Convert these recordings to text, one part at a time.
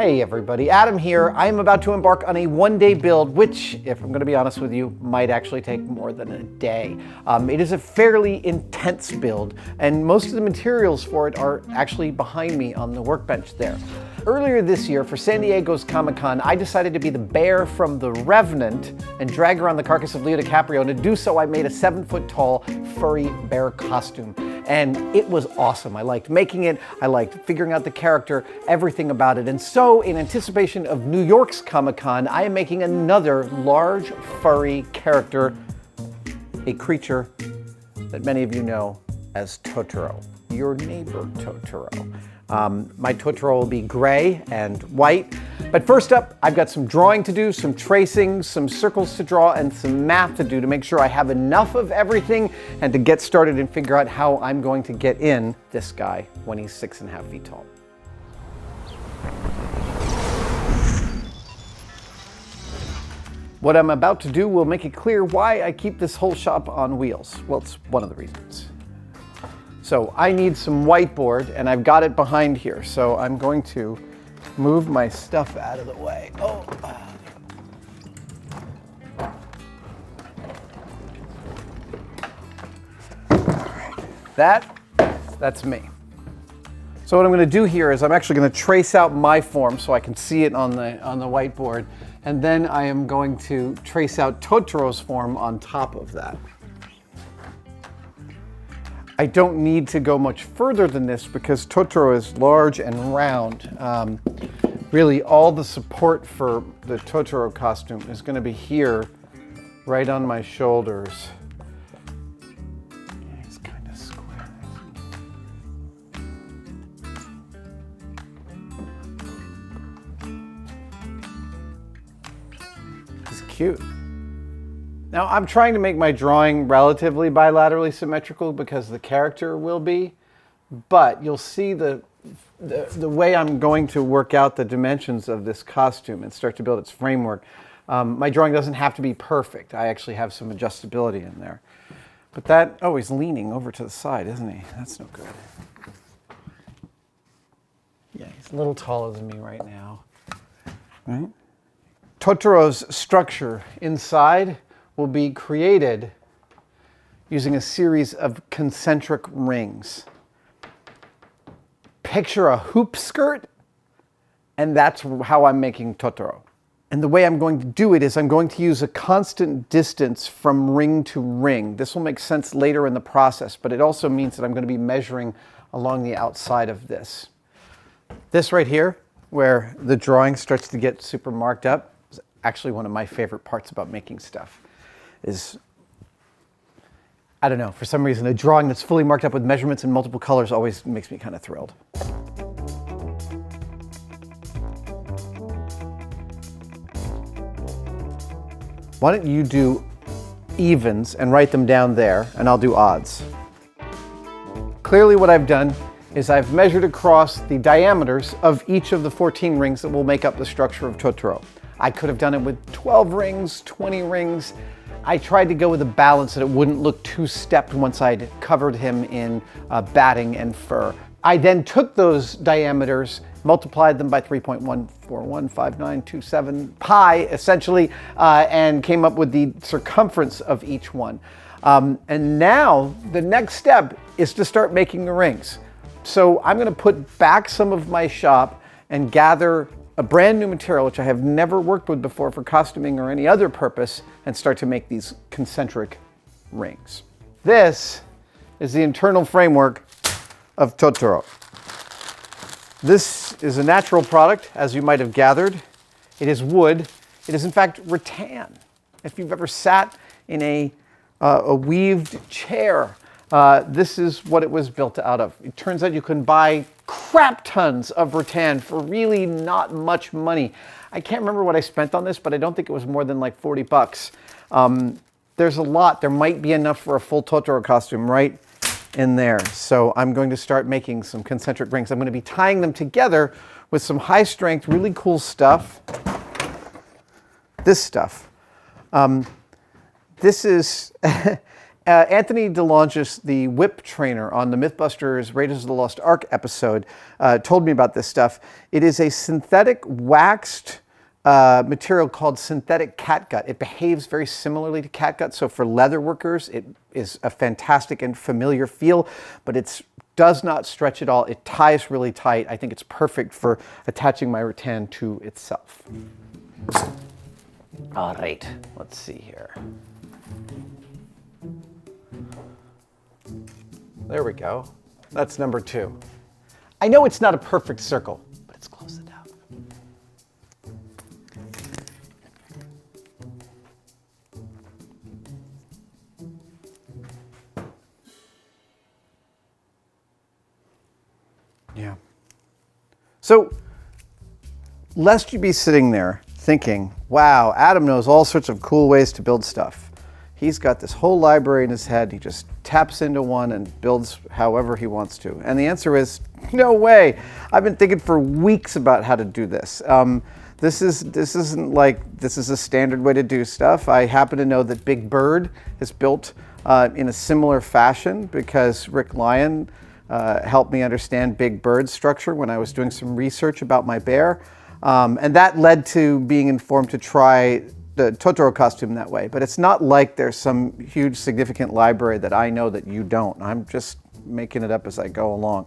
Hey everybody, Adam here. I am about to embark on a one-day build, which, if I'm going to be honest with you, might actually take more than a day. It is a fairly intense build, and most of the materials for it are actually behind me on the workbench there. Earlier this year, for San Diego's Comic-Con, I decided to be the bear from The Revenant and drag around the carcass of Leo DiCaprio, and to do so I made a 7-foot-tall furry bear costume. And it was awesome. I liked making it, I liked figuring out the character, everything about it. And so, in anticipation of New York's Comic-Con, I am making another large furry character, a creature that many of you know as Totoro, your neighbor Totoro. My Totoro will be gray and white. But first up, I've got some drawing to do, some tracing, some circles to draw, and some math to do to make sure I have enough of everything and to get started and figure out how I'm going to get in this guy when he's 6.5 feet tall. What I'm about to do will make it clear why I keep this whole shop on wheels. Well, it's one of the reasons. So I need some whiteboard, and I've got it behind here. So I'm going to move my stuff out of the way. Oh. All right. That's me. So what I'm going to do here is I'm actually going to trace out my form so I can see it on the whiteboard, and then I am going to trace out Totoro's form on top of that. I don't need to go much further than this because Totoro is large and round. Really, all the support for the Totoro costume is going to be here, right on my shoulders. Yeah, he's kind of square. He's cute. Now, I'm trying to make my drawing relatively bilaterally symmetrical because the character will be, but you'll see the way I'm going to work out the dimensions of this costume and start to build its framework. My drawing doesn't have to be perfect. I actually have some adjustability in there. But oh, he's leaning over to the side, isn't he? That's no good. Yeah, he's a little taller than me right now. Right? Totoro's structure inside will be created using a series of concentric rings. Picture a hoop skirt, and that's how I'm making Totoro. And the way I'm going to do it is I'm going to use a constant distance from ring to ring. This will make sense later in the process, but it also means that I'm going to be measuring along the outside of this. This right here, where the drawing starts to get super marked up, is actually one of my favorite parts about making stuff. I don't know, for some reason, a drawing that's fully marked up with measurements in multiple colors always makes me kind of thrilled. Why don't you do evens and write them down there, and I'll do odds. Clearly what I've done is I've measured across the diameters of each of the 14 rings that will make up the structure of Totoro. I could have done it with 12 rings, 20 rings. I tried to go with a balance that it wouldn't look too stepped once I'd covered him in batting and fur. I then took those diameters, multiplied them by 3.1415927 pi, essentially, and came up with the circumference of each one. And now the next step is to start making the rings. So I'm going to put back some of my shop and gather a brand new material, which I have never worked with before for costuming or any other purpose, and start to make these concentric rings. This is the internal framework of Totoro. This is a natural product, as you might have gathered. It is wood. It is in fact rattan. If you've ever sat in a weaved chair, this is what it was built out of. It turns out you can buy crap tons of rattan for really not much money. I can't remember what I spent on this, but I don't think it was more than like 40 bucks. There's a lot. There might be enough for a full Totoro costume right in there. So I'm going to start making some concentric rings. I'm going to be tying them together with some high strength, really cool stuff. This stuff. This is Anthony DeLongis, the whip trainer on the Mythbusters Raiders of the Lost Ark episode, told me about this stuff. It is a synthetic waxed material called synthetic catgut. It behaves very similarly to catgut, so for leather workers, it is a fantastic and familiar feel, but it does not stretch at all. It ties really tight. I think it's perfect for attaching my rattan to itself. All right, let's see here. There we go. That's number 2. I know it's not a perfect circle, but it's close enough. Yeah. So, lest you be sitting there thinking, wow, Adam knows all sorts of cool ways to build stuff. He's got this whole library in his head. He just taps into one and builds however he wants to. And the answer is, no way. I've been thinking for weeks about how to do this. This isn't like this is a standard way to do stuff. I happen to know that Big Bird is built in a similar fashion because Rick Lyon helped me understand Big Bird's structure when I was doing some research about my bear. And that led to being informed to try the Totoro costume that way. But it's not like there's some huge significant library that I know that you don't. I'm just making it up as I go along.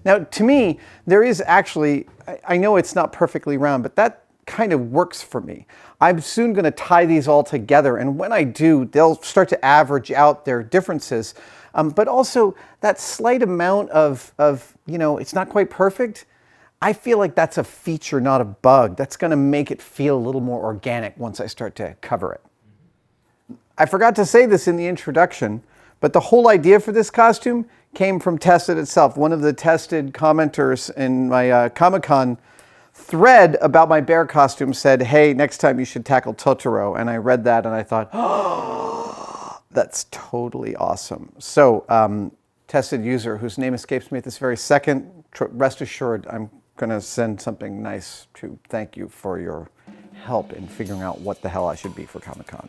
Now, to me, there is actually, I know it's not perfectly round, but that kind of works for me. I'm soon going to tie these all together, and when I do, they'll start to average out their differences. But also, that slight amount of, it's not quite perfect, I feel like that's a feature, not a bug. That's going to make it feel a little more organic once I start to cover it. I forgot to say this in the introduction, but the whole idea for this costume came from Tested itself. One of the Tested commenters in my Comic-Con thread about my bear costume said, hey, next time you should tackle Totoro. And I read that and I thought, oh, that's totally awesome. So, Tested user, whose name escapes me at this very second, rest assured, I'm going to send something nice to thank you for your help in figuring out what the hell I should be for Comic-Con.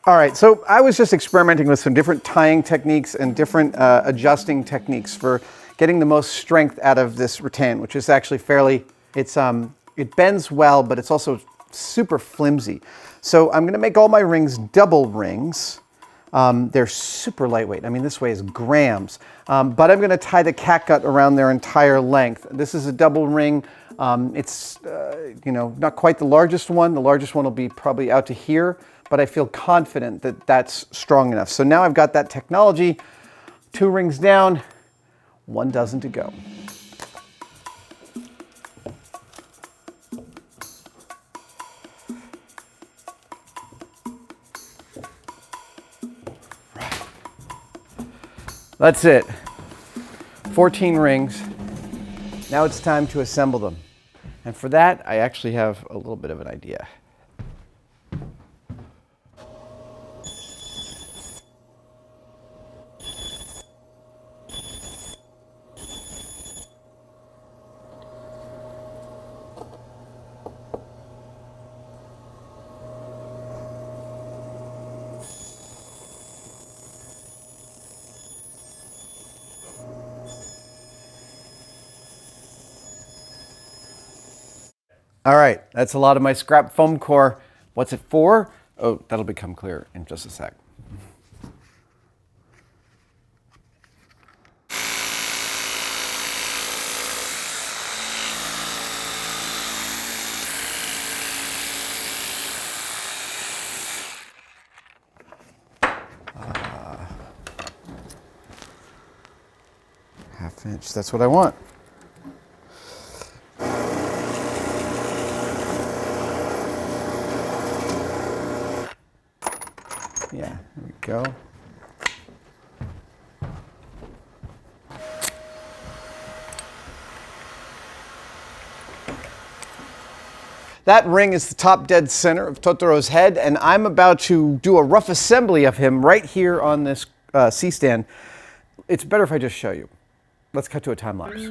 All right, so I was just experimenting with some different tying techniques and different adjusting techniques for getting the most strength out of this rattan, which is actually fairly, it bends well, but it's also super flimsy. So I'm going to make all my rings double rings. They're super lightweight. I mean, this weighs grams. But I'm going to tie the catgut around their entire length. This is a double ring. It's not quite the largest one. The largest one will be probably out to here, but I feel confident that that's strong enough. So now I've got that technology. 2 rings down, 1 dozen to go. That's it. 14 rings. Now it's time to assemble them. And for that, I actually have a little bit of an idea. All right, that's a lot of my scrap foam core. What's it for? Oh, that'll become clear in just a sec. Half inch, that's what I want. Yeah, there we go. That ring is the top dead center of Totoro's head, and I'm about to do a rough assembly of him right here on this C-stand. It's better if I just show you. Let's cut to a time lapse.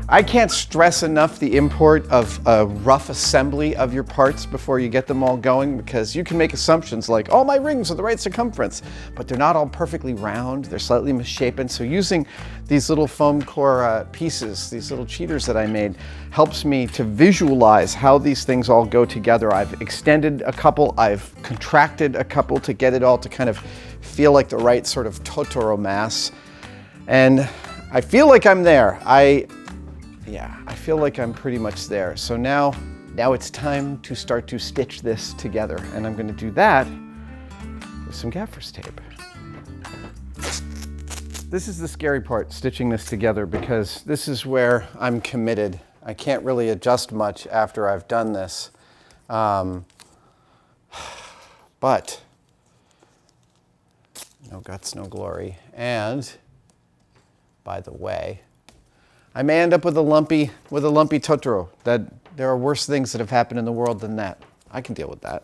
I can't stress enough the import of a rough assembly of your parts before you get them all going, because you can make assumptions like, all my rings are the right circumference, but they're not all perfectly round, they're slightly misshapen. So using these little foam core pieces, these little cheaters that I made, helps me to visualize how these things all go together. I've extended a couple, I've contracted a couple to get it all to kind of feel like the right sort of Totoro mass. And I feel like I'm there. I feel like I'm pretty much there. So now it's time to start to stitch this together. And I'm going to do that with some gaffer's tape. This is the scary part, stitching this together, because this is where I'm committed. I can't really adjust much after I've done this. But no guts, no glory. And by the way, I may end up with a lumpy Totoro. That there are worse things that have happened in the world than that. I can deal with that.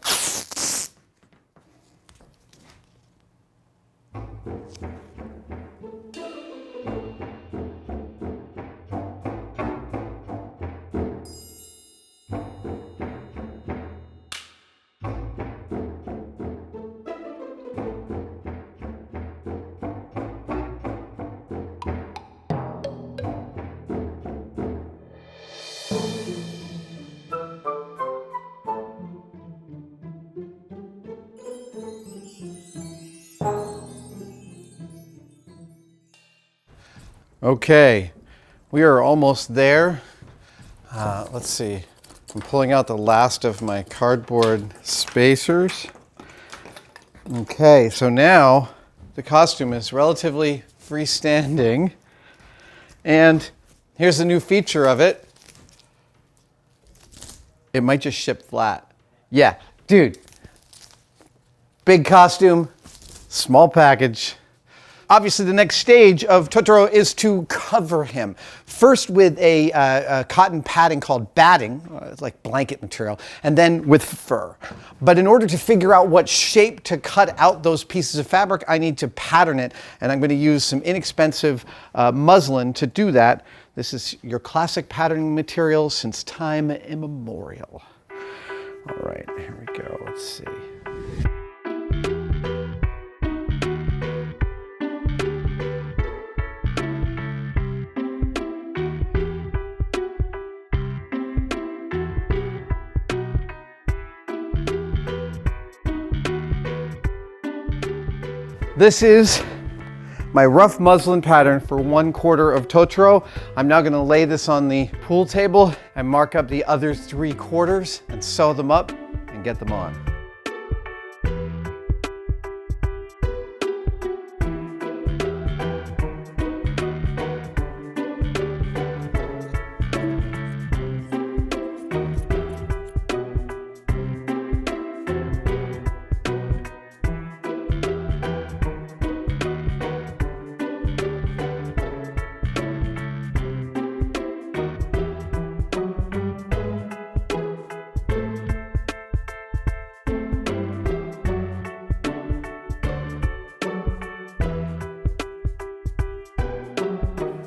Okay, we are almost there. Let's see, I'm pulling out the last of my cardboard spacers. Okay, so now the costume is relatively freestanding. And here's the new feature of it. It might just ship flat. Yeah, dude, big costume, small package. Obviously, the next stage of Totoro is to cover him. First with a cotton padding called batting, it's like blanket material, and then with fur. But in order to figure out what shape to cut out those pieces of fabric, I need to pattern it, and I'm going to use some inexpensive muslin to do that. This is your classic patterning material since time immemorial. All right, here we go. Let's see. This is my rough muslin pattern for 1/4 of Totoro. I'm now going to lay this on the pool table and mark up the other 3/4 and sew them up and get them on.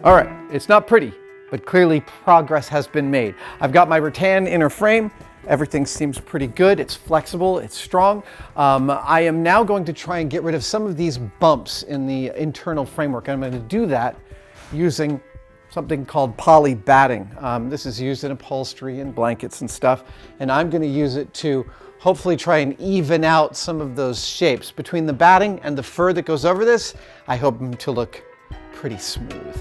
All right, it's not pretty, but clearly progress has been made. I've got my rattan inner frame. Everything seems pretty good. It's flexible, it's strong. I am now going to try and get rid of some of these bumps in the internal framework. I'm going to do that using something called poly batting. This is used in upholstery and blankets and stuff, and I'm going to use it to hopefully try and even out some of those shapes. Between the batting and the fur that goes over this, I hope them to look pretty smooth.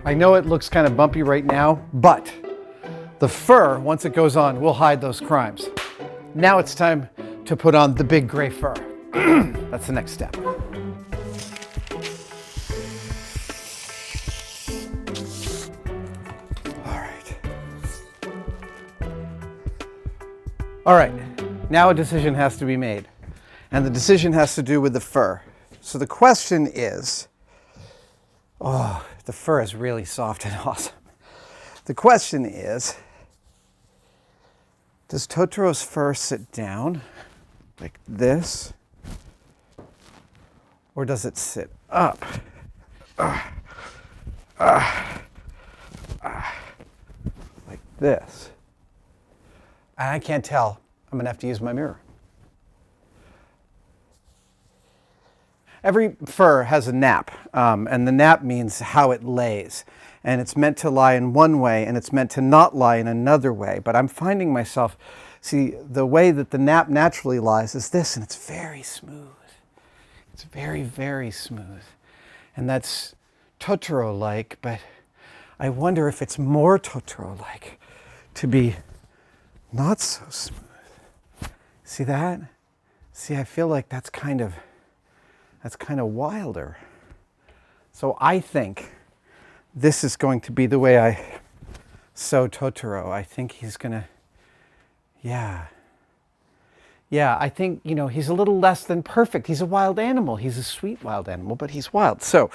I know it looks kind of bumpy right now, but the fur, once it goes on, will hide those crimes. Now it's time to put on the big gray fur. That's the next step. All right, now a decision has to be made, and the decision has to do with the fur. So the question is, oh, the fur is really soft and awesome. The question is, does Totoro's fur sit down like this, or does it sit up? Like this. I can't tell. I'm gonna have to use my mirror. Every fur has a nap, and the nap means how it lays. And it's meant to lie in one way, and it's meant to not lie in another way. But I'm finding myself, see, the way that the nap naturally lies is this, and it's very smooth. It's very, very smooth. And that's Totoro-like, but I wonder if it's more Totoro-like to be not so smooth. See that? See, I feel like that's kind of wilder. So I think this is going to be the way I sew Totoro. I think he's gonna, yeah, I think, you know, he's a little less than perfect. He's a wild animal. He's a sweet wild animal, but he's wild. So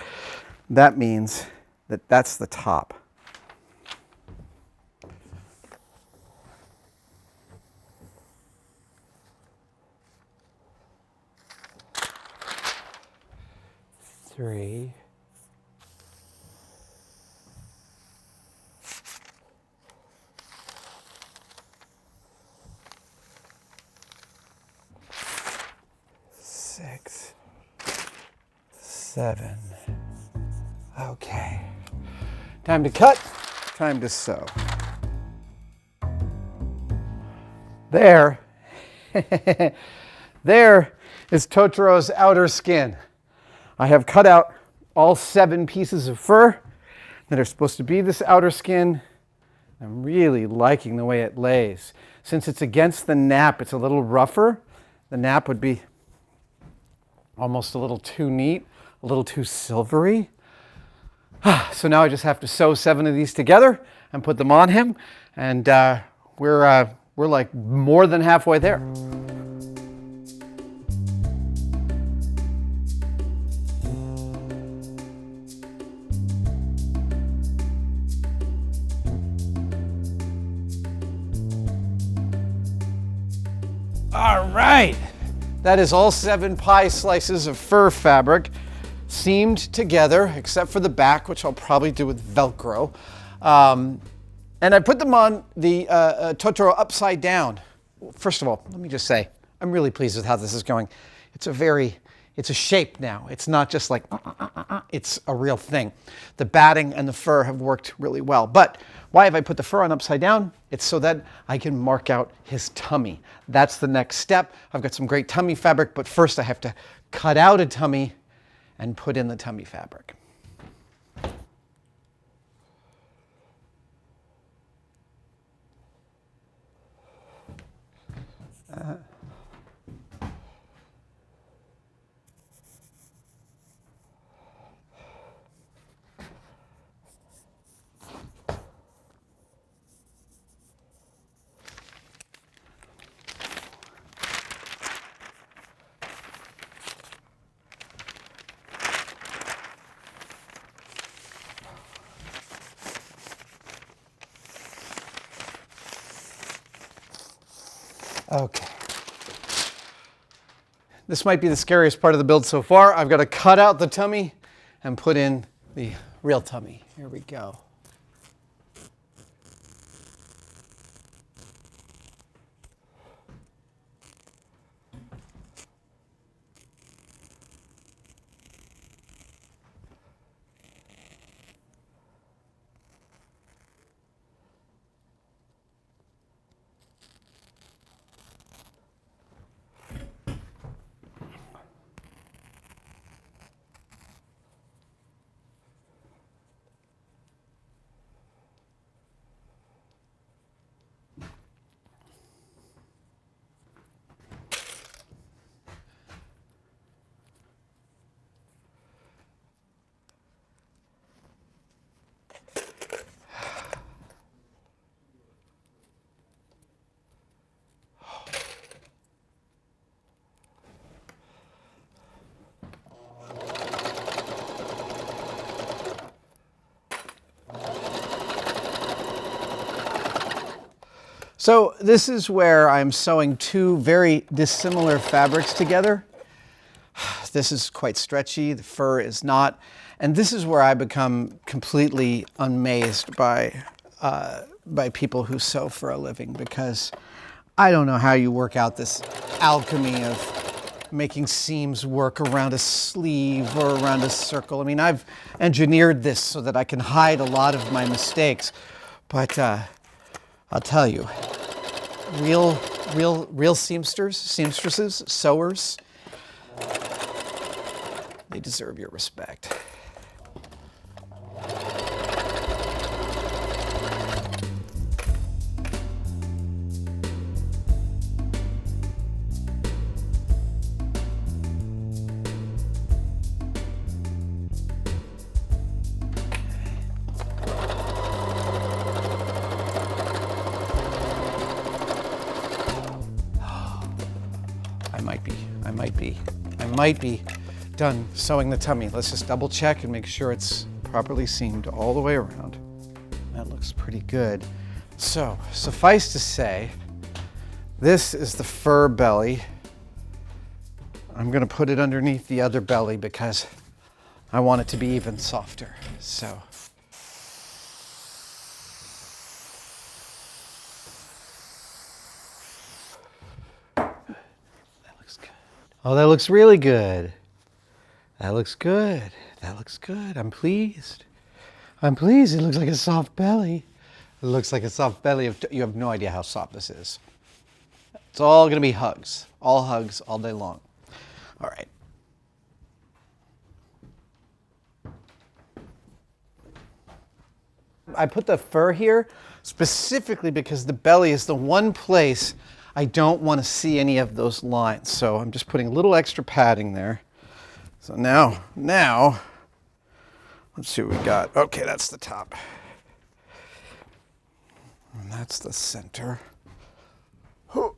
that means that that's the top. Three. Six. Seven. Okay. Time to cut. Time to sew. There. There is Totoro's outer skin. I have cut out all 7 pieces of fur that are supposed to be this outer skin. I'm really liking the way it lays. Since it's against the nap, it's a little rougher. The nap would be almost a little too neat, a little too silvery. So now I just have to sew 7 of these together and put them on him. And we're like more than halfway there. All right, that is all 7 pie slices of fur fabric seamed together, except for the back, which I'll probably do with Velcro. And I put them on the Totoro upside down. First of all, let me just say, I'm really pleased with how this is going. It's a shape now. It's not just like, it's a real thing. The batting and the fur have worked really well. But why have I put the fur on upside down? It's so that I can mark out his tummy. That's the next step. I've got some great tummy fabric, but first I have to cut out a tummy and put in the tummy fabric. Okay. This might be the scariest part of the build so far. I've got to cut out the tummy and put in the real tummy. Here we go. So this is where I'm sewing two very dissimilar fabrics together. This is quite stretchy, the fur is not. And this is where I become completely amazed by people who sew for a living, because I don't know how you work out this alchemy of making seams work around a sleeve or around a circle. I mean, I've engineered this so that I can hide a lot of my mistakes, but I'll tell you, real seamstresses, sewers, they deserve your respect. I might be done sewing the tummy. Let's just double check and make sure it's properly seamed all the way around. That looks pretty good. So, suffice to say, this is the fur belly. I'm gonna put it underneath the other belly because I want it to be even softer. So. Oh, that looks really good. That looks good. That looks good. I'm pleased. I'm pleased. It looks like a soft belly. It looks like a soft belly. You have no idea how soft this is. It's all going to be hugs. All hugs all day long. All right. I put the fur here specifically because the belly is the one place I don't want to see any of those lines. So I'm just putting a little extra padding there. So now, let's see what we got. Okay, that's the top. And that's the center. Oh,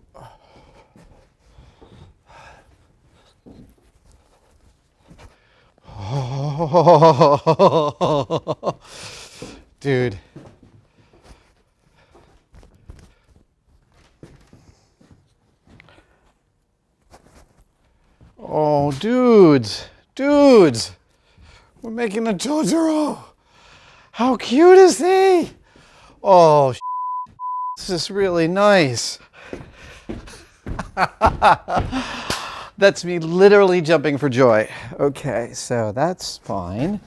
dude. Oh, dudes, we're making a Totoro. How cute is he? Oh, this is really nice. That's me literally jumping for joy. Okay, so that's fine.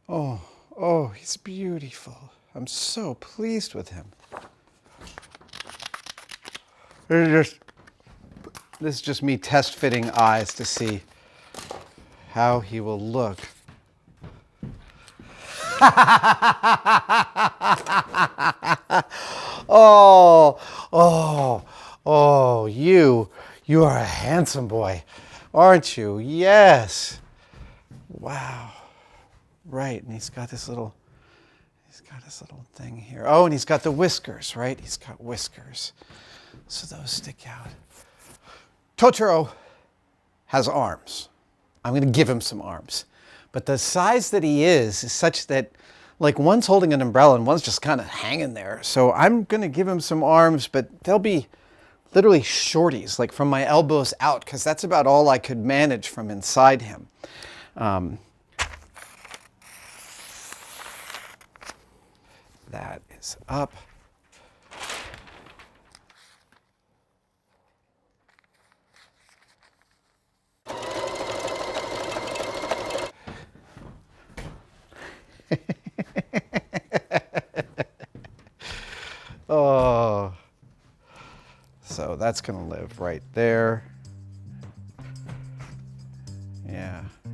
Oh, he's beautiful. I'm so pleased with him. This is just me test fitting eyes to see how he will look. Oh, you are a handsome boy, aren't you? Yes. Wow. Right, and he's got this little thing here. Oh, and he's got the whiskers, right? He's got whiskers. So those stick out. Totoro has arms. I'm going to give him some arms. But the size that he is such that, like, one's holding an umbrella and one's just kind of hanging there. So I'm going to give him some arms, but they'll be literally shorties, like from my elbows out, because that's about all I could manage from inside him. That is up. Oh, so that's gonna live right there.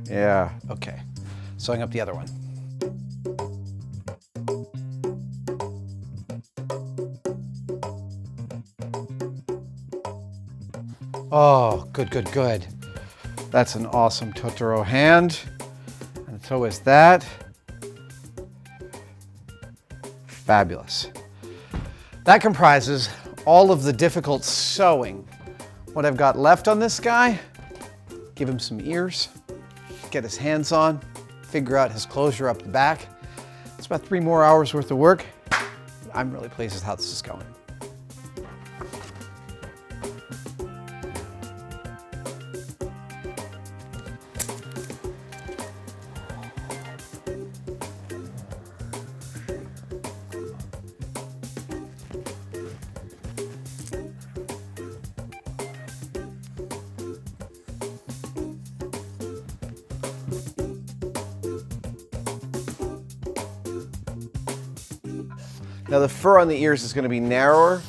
Yeah, okay. Sewing up the other one. Oh, good. That's an awesome Totoro hand. And so is that. Fabulous. That comprises all of the difficult sewing. What I've got left on this guy, give him some ears, get his hands on, figure out his closure up the back. It's about 3 more hours worth of work. I'm really pleased with how this is going. Now the fur on the ears is going to be narrower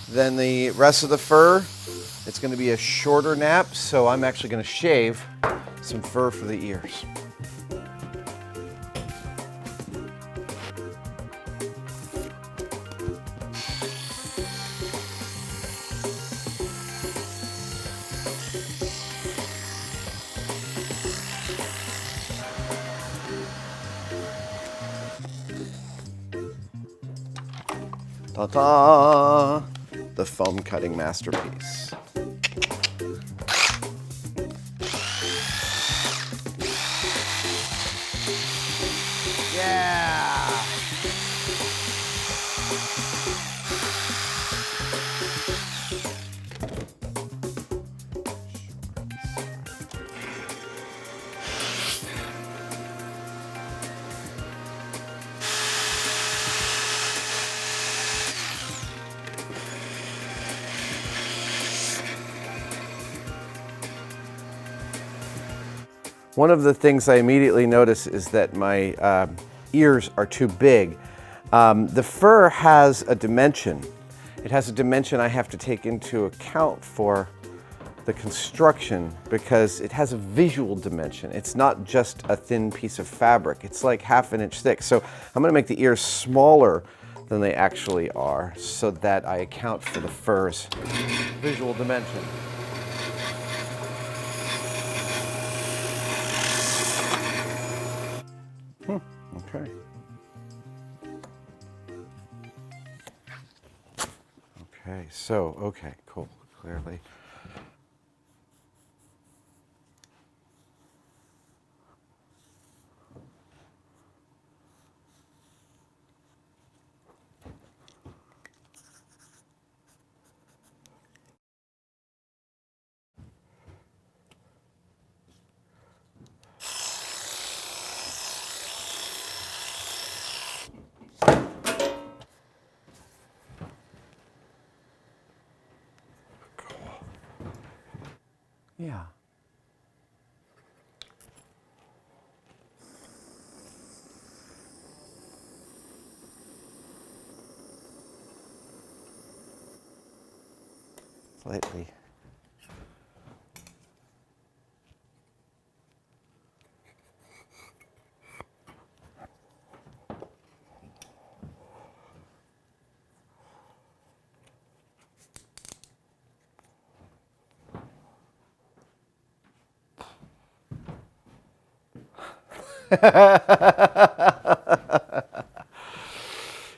than the rest of the fur. It's going to be a shorter nap, so I'm actually going to shave some fur for the ears. Ta-da! The foam cutting masterpiece. Yeah! One of the things I immediately notice is that my ears are too big. The fur has a dimension. It has a dimension I have to take into account for the construction because it has a visual dimension. It's not just a thin piece of fabric. It's like ½ an inch thick. So I'm going to make the ears smaller than they actually are so that I account for the fur's visual dimension. Okay. Okay, so, okay, cool, clearly. Yeah. Slightly.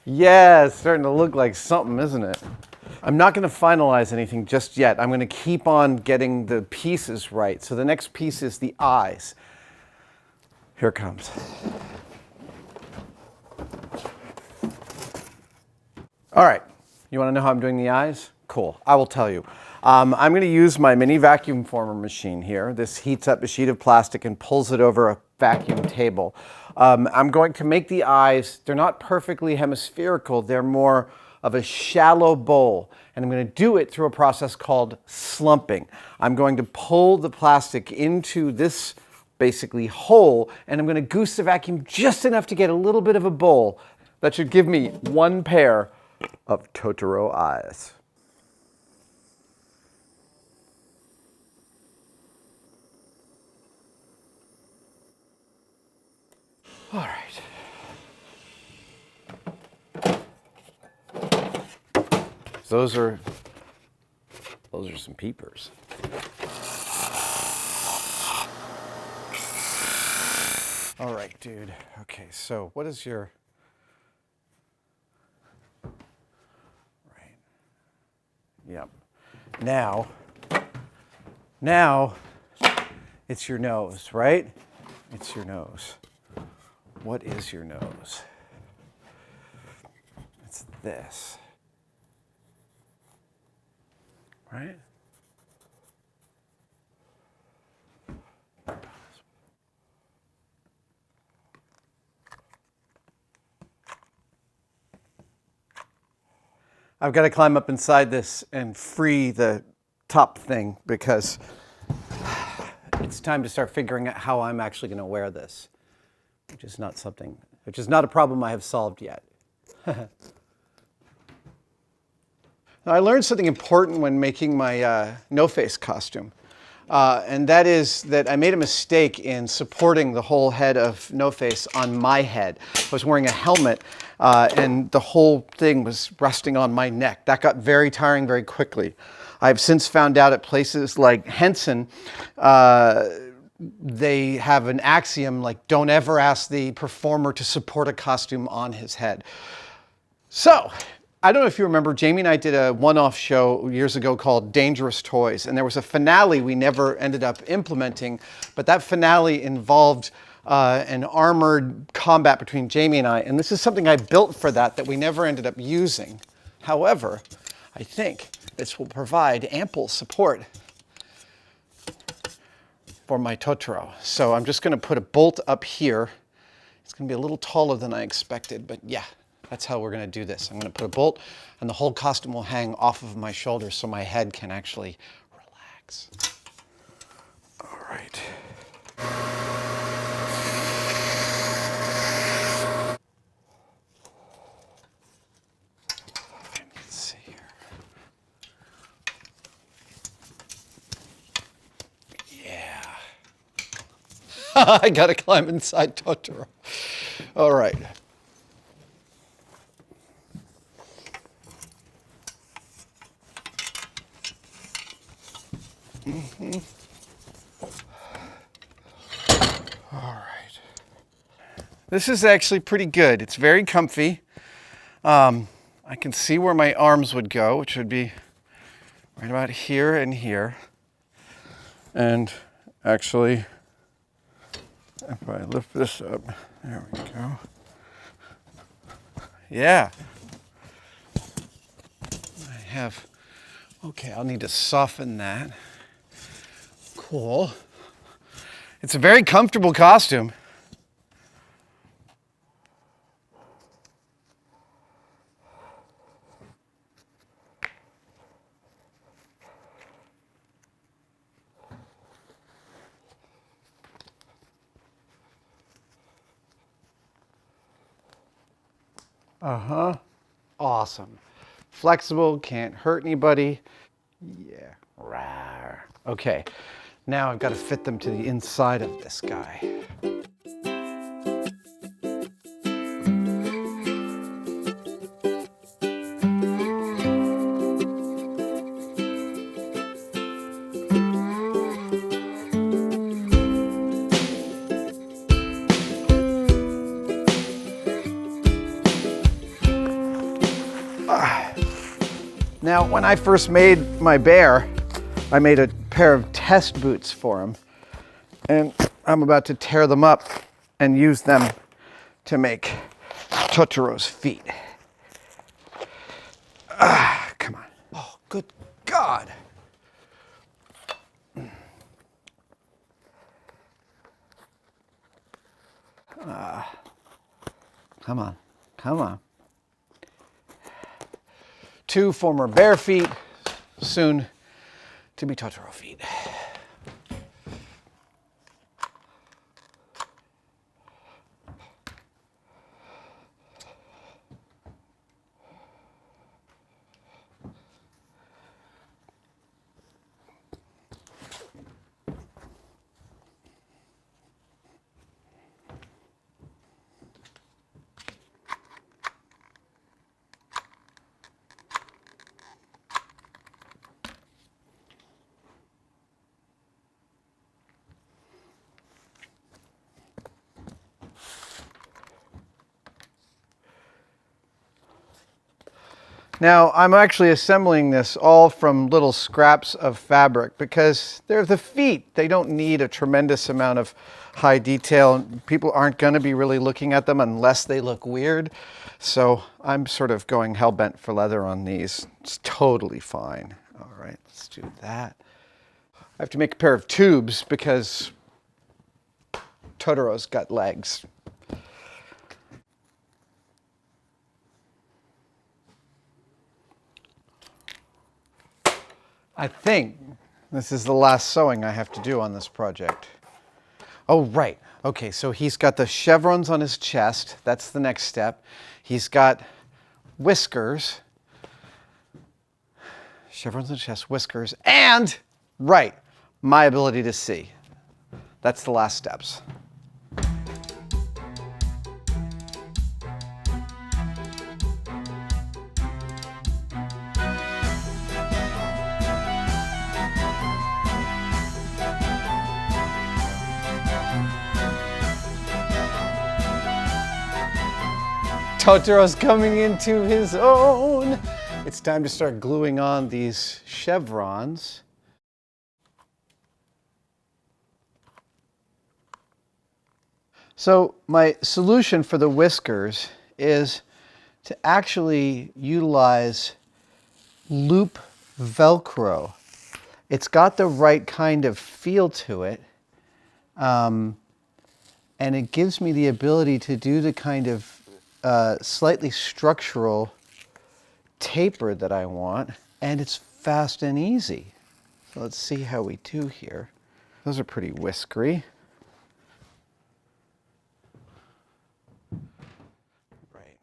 Yeah, it's starting to look like something, isn't it? I'm not going to finalize anything just yet. I'm going to keep on getting the pieces right. So the next piece is the eyes. Here it comes. All right, you want to know how I'm doing the eyes? Cool, I will tell you. I'm going to use my mini vacuum former machine here. This heats up a sheet of plastic and pulls it over a vacuum table. I'm going to make the eyes, they're not perfectly hemispherical, they're more of a shallow bowl. And I'm going to do it through a process called slumping. I'm going to pull the plastic into this basically hole, and I'm going to goose the vacuum just enough to get a little bit of a bowl. That should give me one pair of Totoro eyes. All right. Those are some peepers. All right, dude. Okay, so what is your... Right. Yep. Now, it's your nose, right? It's your nose. What is your nose? It's this. Right? I've got to climb up inside this and free the top thing because it's time to start figuring out how I'm actually going to wear this, which is not a problem I have solved yet. Now, I learned something important when making my no-face costume. And that is that I made a mistake in supporting the whole head of No-Face on my head. I was wearing a helmet and the whole thing was resting on my neck. That got very tiring very quickly. I've since found out at places like Henson, they have an axiom like, don't ever ask the performer to support a costume on his head. So, I don't know if you remember, Jamie and I did a one-off show years ago called Dangerous Toys, and there was a finale we never ended up implementing, but that finale involved an armored combat between Jamie and I, and this is something I built for that we never ended up using. However, I think this will provide ample support for my Totoro. So I'm just going to put a bolt up here. It's going to be a little taller than I expected, but yeah. That's how we're going to do this. I'm going to put a bolt and the whole costume will hang off of my shoulders so my head can actually relax. All right. Let's see here. Yeah. I got to climb inside Totoro. All right. All right. This is actually pretty good. It's very comfy. I can see where my arms would go, which would be right about here and here. And actually, if I lift this up, there we go. Yeah. Okay, I'll need to soften that. Cool. It's a very comfortable costume. Uh-huh. Awesome. Flexible, can't hurt anybody. Yeah. Rawr. Okay. Now I've got to fit them to the inside of this guy. Now, when I first made my bear, I made a pair of test boots for him, and I'm about to tear them up and use them to make Totoro's feet. Come on. Oh, good God. Come on, come on. 2 former bear feet, soon to be Totoro feet. Now, I'm actually assembling this all from little scraps of fabric because they're the feet. They don't need a tremendous amount of high detail. People aren't going to be really looking at them unless they look weird. So I'm sort of going hell-bent for leather on these. It's totally fine. All right, let's do that. I have to make a pair of tubes because Totoro's got legs. I think this is the last sewing I have to do on this project. Oh, right. Okay, so he's got the chevrons on his chest. That's the next step. He's got whiskers. Chevrons on the chest, whiskers, and, right, my ability to see. That's the last steps. Totoro's coming into his own. It's time to start gluing on these chevrons. So my solution for the whiskers is to actually utilize loop Velcro. It's got the right kind of feel to it, and it gives me the ability to do the kind of slightly structural taper that I want, and it's fast and easy. So let's see how we do here. Those are pretty whiskery. Right.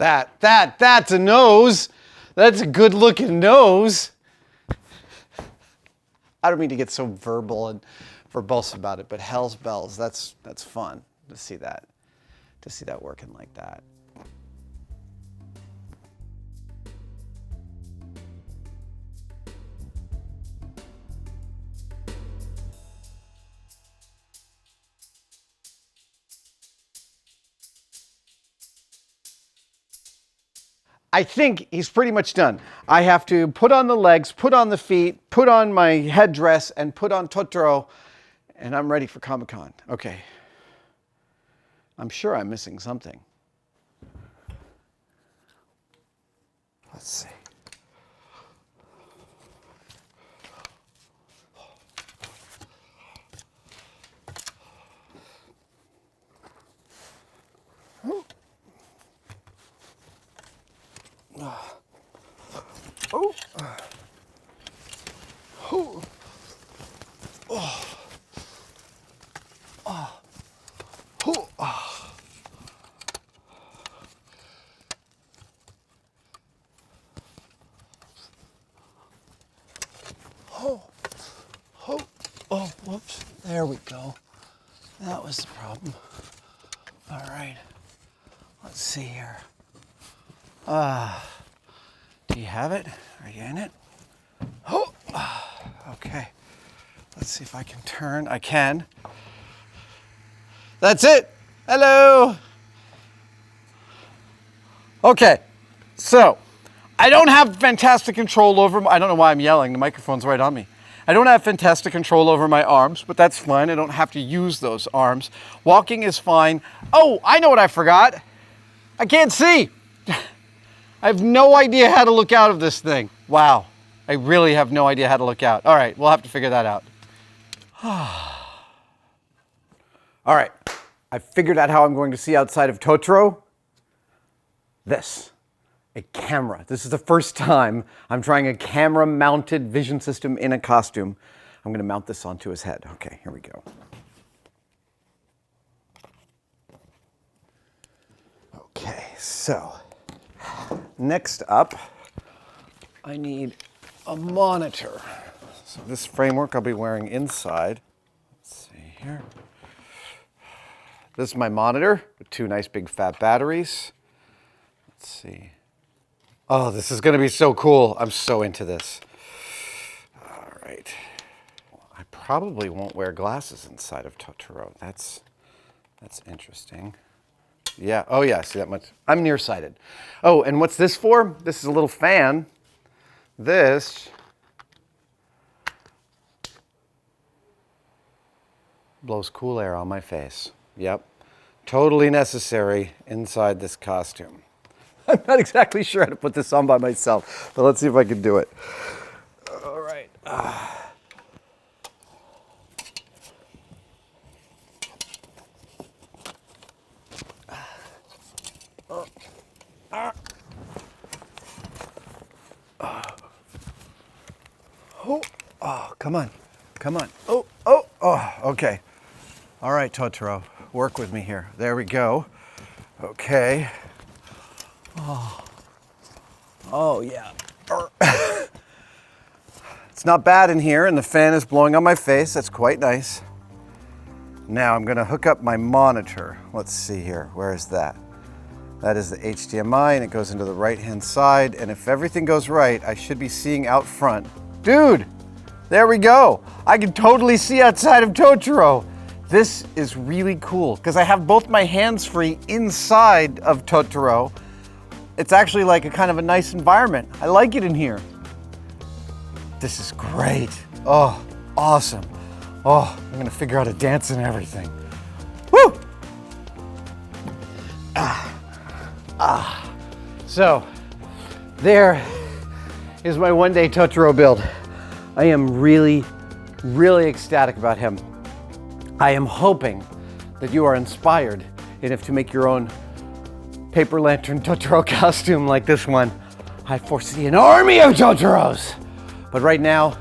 Okay. That's a nose. That's a good looking nose. I don't mean to get so verbal and verbose about it, but hell's bells, that's fun to see that working like that. I think he's pretty much done. I have to put on the legs, put on the feet, put on my headdress, and put on Totoro, and I'm ready for Comic-Con. Okay. I'm sure I'm missing something. Let's see. Oh. Oh. Oh. Oh. Oh. Oh. Oh. Oh, whoops. There we go. That was the problem. All right. Let's see here. Do you have it? Are you in it? Oh, okay. Let's see if I can turn. I can. That's it. Hello. Okay. So, I don't have fantastic control over, I don't know why I'm yelling. The microphone's right on me. I don't have fantastic control over my arms, but that's fine. I don't have to use those arms. Walking is fine. Oh, I know what I forgot. I can't see. I have no idea how to look out of this thing. Wow. I really have no idea how to look out. All right, we'll have to figure that out. All right, I figured out how I'm going to see outside of Totoro. This, a camera. This is the first time I'm trying a camera-mounted vision system in a costume. I'm going to mount this onto his head. Okay, here we go. Okay, so next up, I need a monitor. So this framework I'll be wearing inside. Let's see here. This is my monitor with two nice big fat batteries. Let's see. Oh, this is going to be so cool. I'm so into this. All right. I probably won't wear glasses inside of Totoro. That's That's interesting. Yeah, oh yeah, see that much. I'm nearsighted. Oh, and what's this for? This is a little fan. This blows cool air on my face. Yep, totally necessary inside this costume. I'm not exactly sure how to put this on by myself, but let's see if I can do it. All right. Oh, come on. Come on. Oh, okay. All right, Totoro, work with me here. There we go. Okay. Oh yeah. It's not bad in here, and the fan is blowing on my face. That's quite nice. Now I'm gonna hook up my monitor. Let's see here, where is that? That is the HDMI, and it goes into the right-hand side, and if everything goes right, I should be seeing out front. Dude, there we go. I can totally see outside of Totoro. This is really cool, because I have both my hands free inside of Totoro. It's actually like a kind of a nice environment. I like it in here. This is great. Oh, awesome. Oh, I'm gonna figure out a dance and everything. Woo! So, there is my one-day Totoro build. I am really, really ecstatic about him. I am hoping that you are inspired enough to make your own paper lantern Totoro costume like this one. I foresee an army of Totoros. But right now,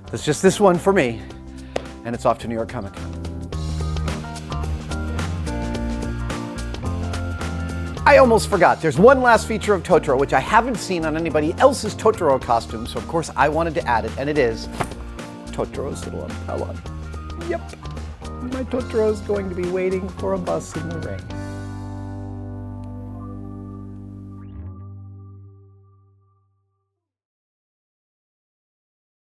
there's just this one for me, and it's off to New York Comic Con. I almost forgot. There's one last feature of Totoro, which I haven't seen on anybody else's Totoro costume, so of course I wanted to add it, and it is Totoro's little umbrella. Yep, my Totoro is going to be waiting for a bus in the rain.